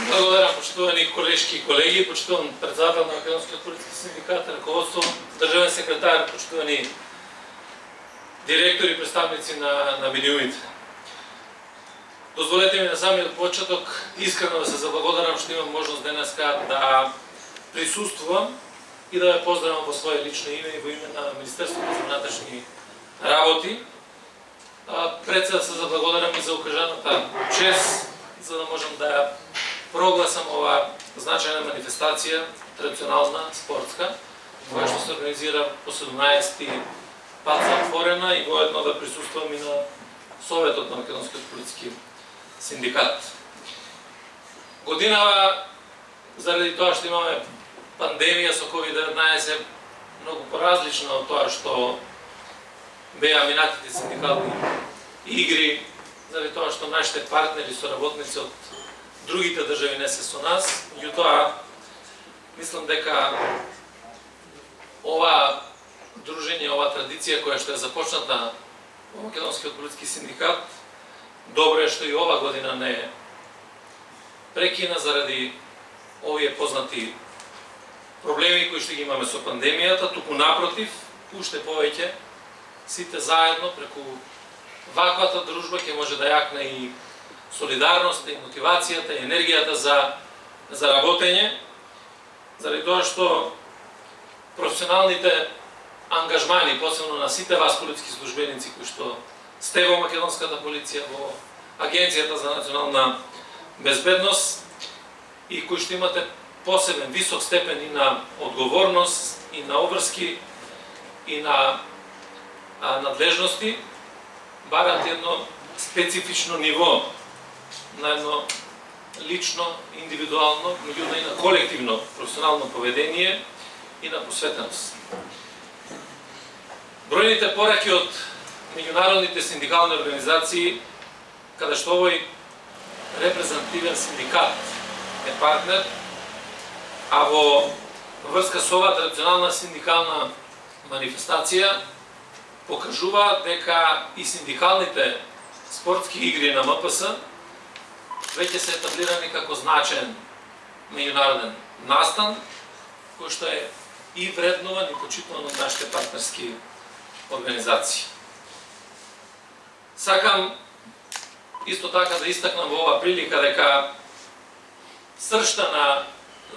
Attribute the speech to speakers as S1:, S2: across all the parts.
S1: Благодарам, почитувани колешки и колеги, почитуван председател на Македонскиот полициски синдикат, раководство, државен секретар, почитувани директори и представници на медиумите. Дозволете ми на самиот почеток искрено да се заблагодарам што имам можност денеска да присуствувам и да ве поздравам во свое лично име и во име на Министерството за внатрешни работи. Пред се да се заблагодарам и за укажаната чест, за да можам да ја прогласам ова значајна манифестација, традиционална, спортска, која што се организира по 17-ти пат затворена и воедно да присуствувам и на Советот на Македонскиот полициски синдикат. Годинава, заради тоа што имаме пандемија со COVID-19, многу поразлична од тоа што беа минатите синдикални игри, заради тоа што нашите партнери и соработници од другите држави не се со нас, меѓутоа мислам дека ова дружење, ова традиција која што е започната во Македонскиот полициски синдикат, добро е што и ова година не прекина заради овие познати проблеми кои што ги имаме со пандемијата, туку напротив, уште повеќе сите заедно преку ваквата дружба ќе може да јакне и солидарноста, и мотивацијата, и енергијата за работење, заради тоа што професионалните ангажмани, посебно на сите вас полициски службеници кои што сте во Македонската полиција, во Агенцијата за национална безбедност и кои што имате посебен висок степен и на одговорност, и на обврски, и на надлежности, барат едно специфично ниво на едно лично, индивидуално, меѓутоа и на колективно професионално поведение и на посветеност. Бројните пораки од меѓународните синдикални организации, каде што овој репрезентативен синдикат е партнер, а во врска со оваа традиционална синдикална манифестација покажуваат дека и синдикалните спортски игри на МПС веќе се етаблирани како значаен меѓународен настан, кој што е и вреднован и почитуван од нашите партнерски организации. Сакам исто така да истакнам во оваа прилика дека сршта на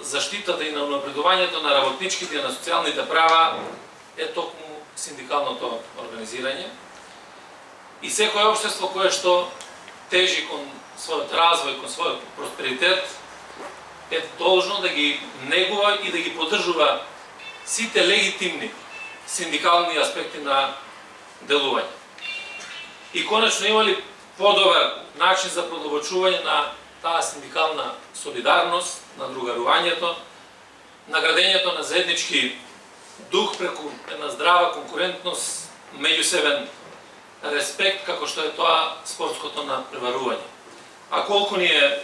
S1: заштитата и на унапредувањето на работничките и на социјалните права е токму синдикалното организирање и секој општество кое што тежи кон својот развој, кон својот просперитет е должно да ги негува и да ги поддржува сите легитимни синдикални аспекти на делување. И конечно има ли подобар начин за продолбочување на таа синдикална солидарност, на другарувањето, на градењето на заеднички дух преку една здрава конкурентност, меѓусебен респект, како што е тоа спортското надпреварување. А колку ни е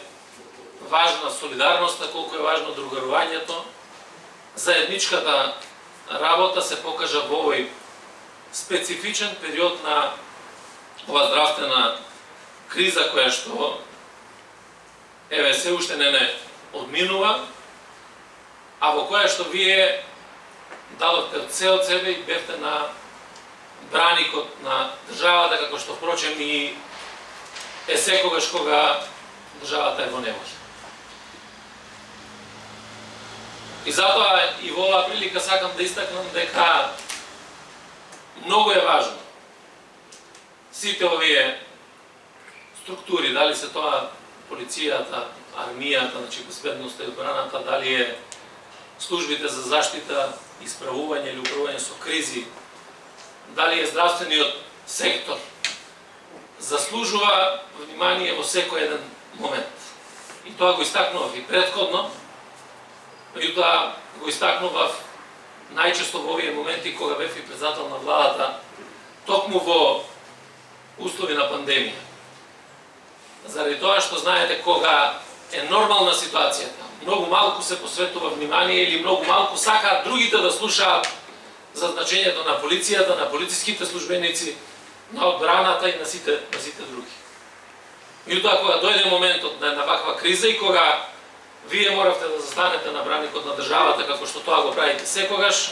S1: важна солидарноста, колку е важно другарувањето, заедничката работа се покажа во овој специфичен период на ова здравствена криза која што еве се уште не одминува, а во која што вие дадовте од се од себе и бевте на браникот на државата, како што впрочем и е секогаш кога државата е во немоќ. И затоа и во оваа прилика сакам да истакнам дека многу е важно сите овие структури, дали се тоа полицијата, армијата, значи безбедноста и одбраната, дали е службите за заштита, исправување или управување со кризи, дали е здравствениот сектор, заслужува внимание во секој еден момент. И тоа го истакнував и претходно, меѓутоа го истакнував најчесто во овие моменти кога бев и председател на владата, токму во услови на пандемија. Заради тоа што знаете кога е нормална ситуацијата, многу малку се посветува внимание или многу малку сакаат другите да слушаат за значењето на полицијата, на полициските службеници, на одбраната и на сите други. Меѓутоа кога дојде моментот на една ваква криза и кога вие моравте да застанете на браникот на државата како што тоа го правите секогаш.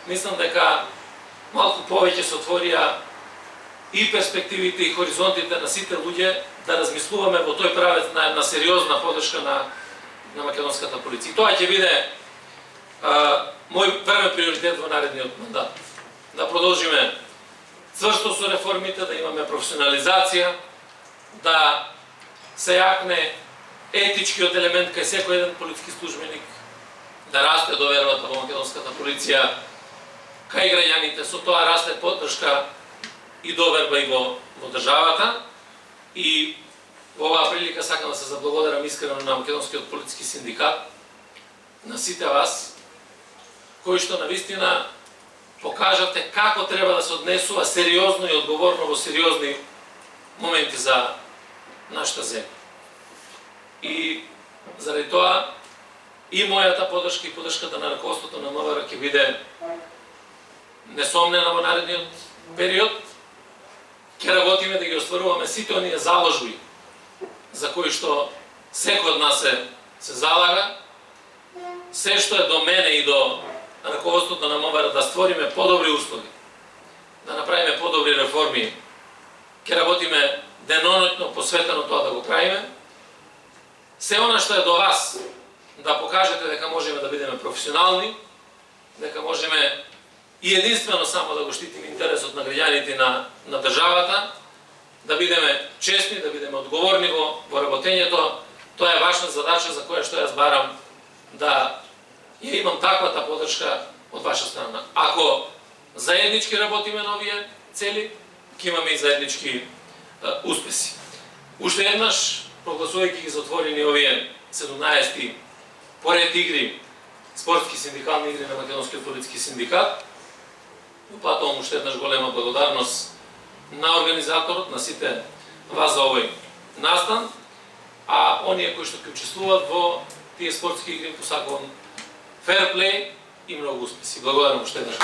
S1: Мислам дека малку повеќе се отворија и перспективите и хоризонтите на сите луѓе да размислуваме во тој правец на една сериозна поддршка на македонската полиција. Тоа ќе биде мој првен приоритет во наредниот мандат. Да продолжиме цврсто со реформите, да имаме професионализација, да се јакне етичкиот елемент кај секој еден полициски службеник, да расте довербата во македонската полиција кај граѓаните, со тоа расте поддршка и доверба и во државата. И во оваа прилика сакам да се заблагодарам искрено на македонскиот полициски синдикат, на сите вас, кои што навистина покажавте како треба да се однесува сериозно и одговорно во сериозни моменти за нашата земја. И заради тоа и мојата поддршка и поддршката на раководството на МВР ќе биде несомнена во наредниот период. Ќе работиме да ги остваруваме сите оние заложби за кои што секој од нас се залага. Се што е до мене и до раководството на МВР да створиме подобри услови, да направиме подобри реформи. Ќе работиме деноноќно посветено тоа да го правиме. Се она што е до вас, да покажете дека можеме да бидеме професионални, дека можеме и единствено само да го штитиме интересот на граѓаните на државата, да бидеме честни, да бидеме одговорни во работењето. Тоа е важна задача за која што јас барам да ја имам таквата поддршка од ваша страна. Ако заеднички работиме на овие цели, ќе имаме и заеднички успеси. Уште еднаш, прогласувајќи ги затворени овие 17 поред игри, спортски синдикални игри на Македонскиот полициски синдикат, упатувам уште еднаш голема благодарност на организаторот, на сите вас за овој настан, а оние кои што ќе учествуваат во тие спортски игри посакувам фер плей и многу успеси. Благодарам уште еднаш.